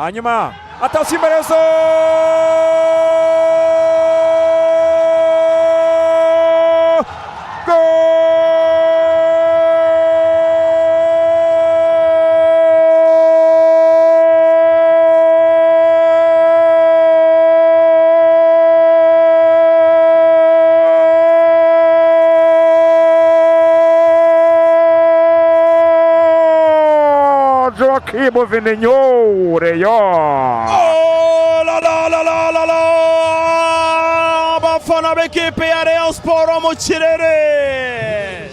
hanyuma atasi imbere zo Joaquim Vininho Rayon. Oh la la la la la la! Abafana b'ekipe ya Rayon Sport mu kirere.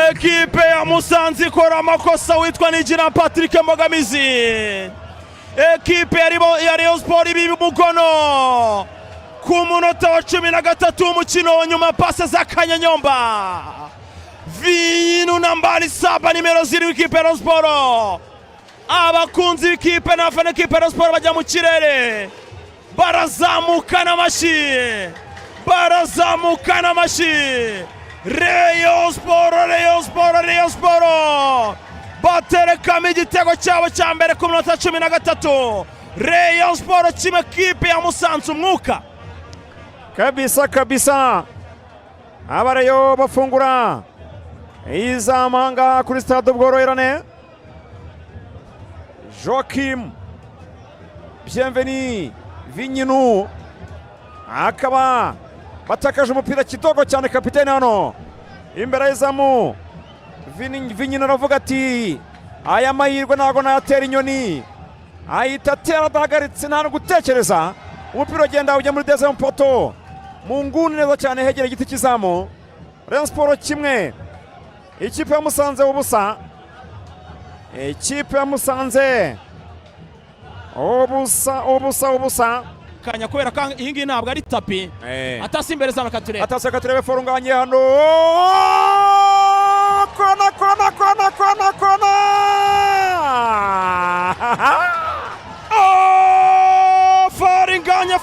Ekipe ya Musanze ikora amakosa witwa Nigira Patrick Mbogamizi. Ekipe ya Rayon Sport ibi umukono ku munota wa 13 w'umukino nyuma pase za Kanyanyomba. Vinu nambari 7 nimero 0 w'ikipe ya Rayon Sport. Abakunzi b'ikipe n'abafana b'ikipe ya Rayon Sport bajya mu kirere barazamukana amashi Rayon Sport baterekamo igitego cyabo cya mbere ku minota 13. Rayon Sport kimwe kipe ya Musanze umwuka kabisa abarayo bafungura izamanga kuri stade Ubworoherane. Joaquim Vininho akaba batakaje umupira kidogo cyane kapiteni hano imbere y'izamu. Vininho aravuga ati aya mahirwe ntago nayatera inyoni, ahita atera adahagaritse nta no gutekereza, umupira ugenda ujya muri deuxième poto mu nguni neza cyane hegera igiti cy'izamu. Rayon Sport kimwe ikipe ya Musanze ubusa. Ikipe ya Musanze ubusa kanya kubera ko iyi ngiyi ntabwo ari tapi. Atasi imbere za Katurebe. Atasi Katurebe forunganye hano. Kona. Oh! Faringanye.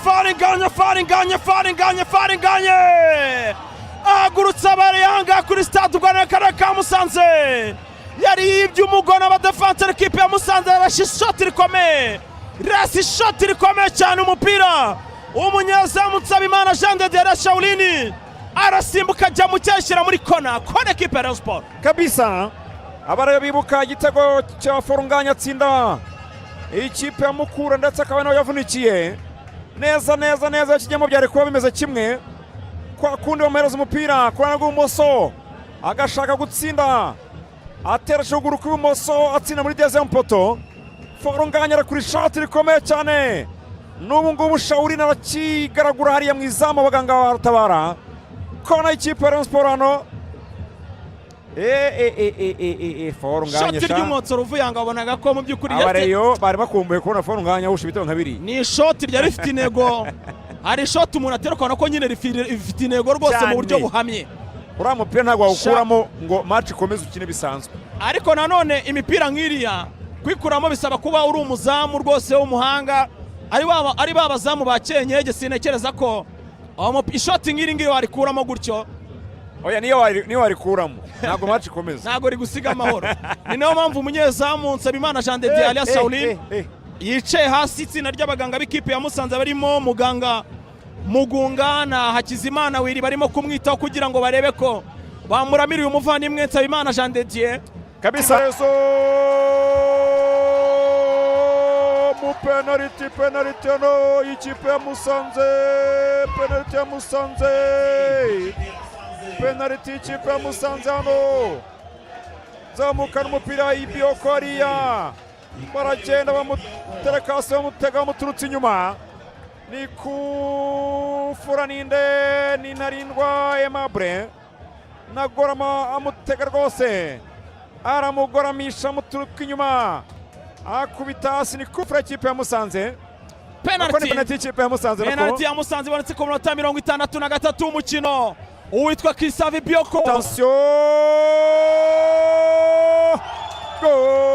Agurutsa bariyanga kuri stade Ubworoherane karere ka Musanze. Yari yibye umugono abadefanse ekipe ya Musanze yarashe ishoti rikomeye cyane umupira umunyezamu Nsabimana Jean de Dieu Shaulini arasimbuka ajya mu cyeshyira muri kona ekipe ya Rayon Sport kabisa. Abarayo bibuka igitego cya forunganya atsinda ikipe ya Mukura ndetse akaba nawe yavunikiye neza kijyamo byari kuba bimeze kimwe kwa kundi bamuhereza umupira ku ruhande rw'ibumoso agashaka gutsinda atera shuguru kw'ibumoso atsinda muri deuxième poto. Forunganya kuri shoti rikomeye cyane n'ubu ngubu Shaulini arakigaragura hariya mu izamu abaganga baratabara. Kona ikipe ya Rayon Sport hano. Forunganya shoti ry'umwotso ruvuyanga wabonaga ko mu by'ukuri abareyo bari bakumbuye kubona Forunganya husha ibitego nka biri. Ni shoti ryari rifite intego, hari shoti umuntu atera ukabona ko nyine rifite intego rwose mu buryo buhamye. Uriya mupira ntabwo wawukuramo ngo match ikomeze ukine bisanzwe, ariko nanone imipira nk'iriya kwikuramo bisaba kuba uri umuzamu rwose w'umuhanga, ari babazamu ba Kenyege. Sinekereza ko ishoti ngiri ngiyo warikuramo gutyo. Oya niyo warikuramo ntabwo match ikomeza, ntabwo rigusiga amahoro. Ni nayo mpamvu umunyezamu Nsabimana Jean de Dieu alias Shaulini yicaye hasi. Itsinda ry'abaganga b'ikipe ya Musanze barimo muganga Mugunga na Hakizimana Wiri barimo kumwitaho kugira ngo barebe ko bamuramiriye umuvandimwe Nsabimana Jean de Dieu kabisa. Mu penalty no ikipe ya Musanze, penalty ikipe ya Musanze hano. Zamukana umupira Ibioko hariya baragenda bamutereka hasi bamutega bamuturutse inyuma. Ni kufura ninde ni Ntarindwa Aimable nagorama amutega rwose aramugoramisha amuturuka inyuma akubita hasi. Ni kufura ikipe ya Musanze. Penalty ikipe ya Musanze. Penalty ya Musanze ibonetse ku minota 63 w'umukino. Uwitwa Christophe Ibioko. Attention! Goal!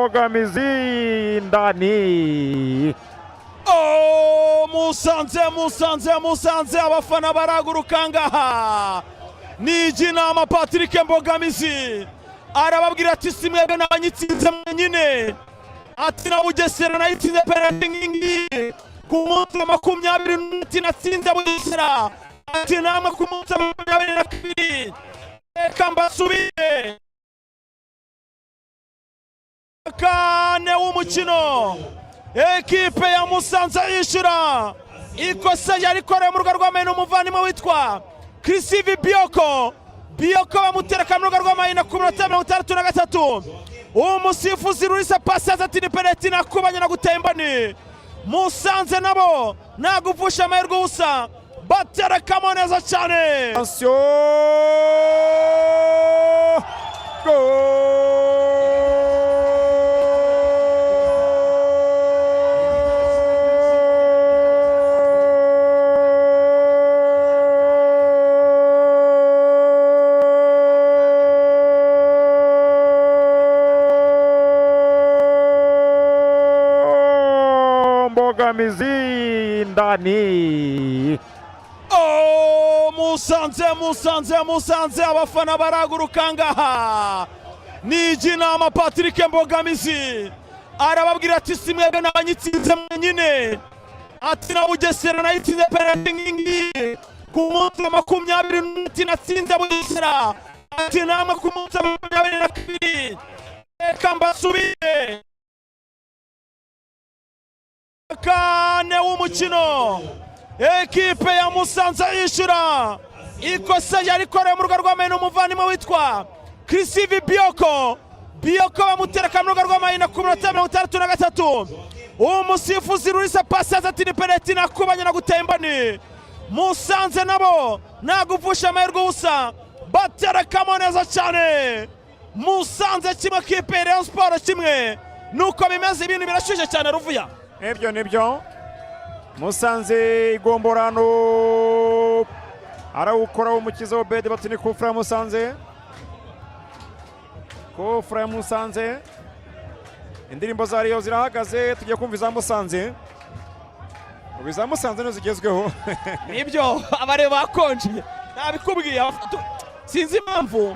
mbogamizi ndani. Oh, Musanze abafana baraguruka ngaha. Nijinama Patrick Mbogamizi arababwira ati simwebwe n'abanyitsinze mwenyine, ati na Bugesera nayitsinze penalty ngingi ku munsi wa 20 natsinze Bugesera, ati namwe ku munsi wa 22 reka mbasubire kane w'umukino. Ekipe ya Musanze yishura ikosa yarikore mu rugo rw'amahina umuvandimwe witwa Chrisivi Bioko bamutereka mu rugo rw'amahina ku minota 63. Umusifuzi Rurisa Pasaza ati ni penalty nakubanye na gutembani. Musanze nabo naguvusha amahirwe ubusa baterekamo neza cyane. Attention, goal. Mbogamizi ndani. Oh, Musanze abafana baraguruka ngaha. Nijinama Patrick Mbogamizi arababwira ati simwebwe n'abanyitsinze mwenyine, ati na Bugesera nayitsinze penalty ngingi ku munsi wa 20 natsinze Bugesera, ati namwe ku munsi wa 22 reka mbasubire kane w'umukino. Ekipe ya Musanze yishura ikosa yarikore mu rugo rw'amahina umuvandimwe witwa Chrisivi Bioko bamutereka mu rugo rw'amahina ku minota 63. Umusifuzi Rurisa Pasaza ati ni penalty nakubanye na gutembani. Musanze nabo naguvusha amahirwe ubusa baterekamo neza cyane. Musanze kimwe, kipe ya Rayon Sport kimwe. Nuko bimeze, ibintu birashushe cyane Ruvuya. Ebyo nibyo. Musanze igomborano arawukora umukiza wa Bede batini kufra ya Musanze. Kufra ya Musanze. Indirimbo za Rayon zirahagaze, tugiye kumva iza Musanze. Ubiza Musanze nizigezweho. Nibyo abareba bakonje. Nabikubwiye sinzi impamvu